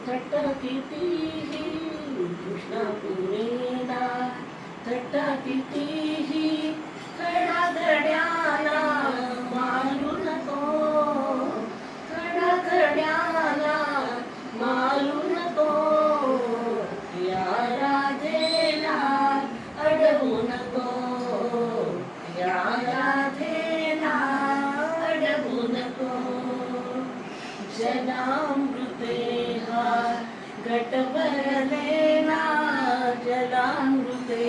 थट्टा कितीही कृष्णा पुरेना, थट्टा कितीही खडाखड्याला मारू नको, खडाखड्याला मारू नको, या राधेला अडवू नको, या राधेला अडवू नको. जलामृते हा घट भरलेला, जलामृते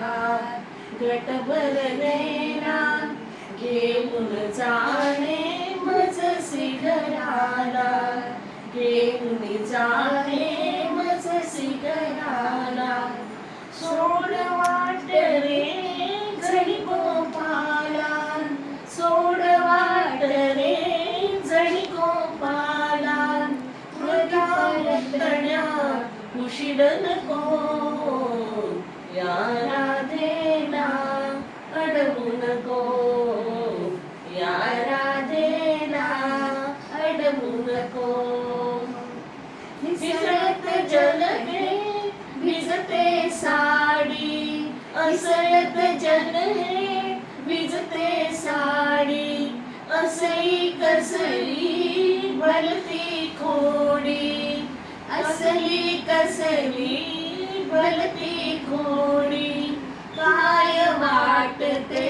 हा घट भरलेला, घेऊन जाणे मजसी घराला, घेऊन जाणे मजसी घराला. सोड वाट रे जणी गोपाला, सोड वाट रे जणी गोपाला, मृगातण्या उशीड नको, या राधेला अडवू नको, या राधेला अडवू नको. विसरत जल हे भिजते साडी, असळत जल हे भिजते साडी, असली कसली भलती खोडी, असली कसली भलती खोडी. काय वाटते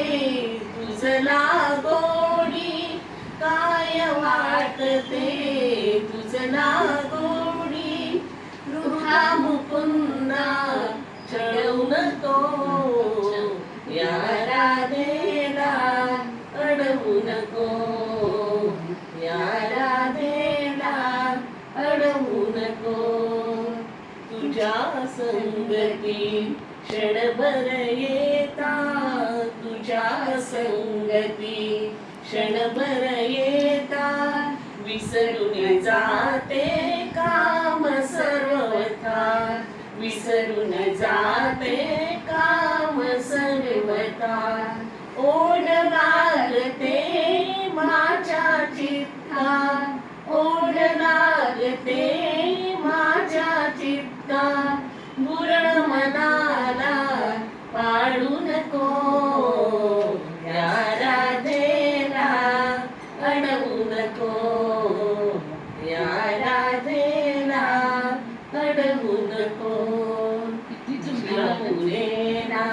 तुझला गोडी, काय वाटते तुझला गोडी. रुखा मुकुंदा चढवू नको, या राधेला अडवू नको, या राधेला अडवू नको. तुझ्या संगती क्षणभर येता, तुझ्या संगती क्षणभर येता, विसरून जाते काम सर्वथा, विसरून जाते काम सर्वथा. ओढ लागते माझ्या चित्ता, ओढ लागते माझ्या चित्ता. बुरण मनाला पाडू नको, या राधेला अडवू नको, या राधेला अडवू नको. कृष्णा पुरेना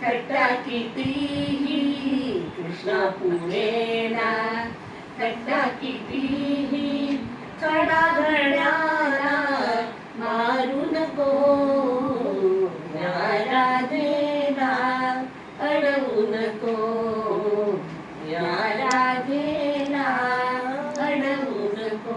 थट्टा कितीही, कृष्णा पुरेना थट्टा कितीही, खडाखड्याला मारू नको, या राधेला अडवू नको, या राधेला अडवू नको.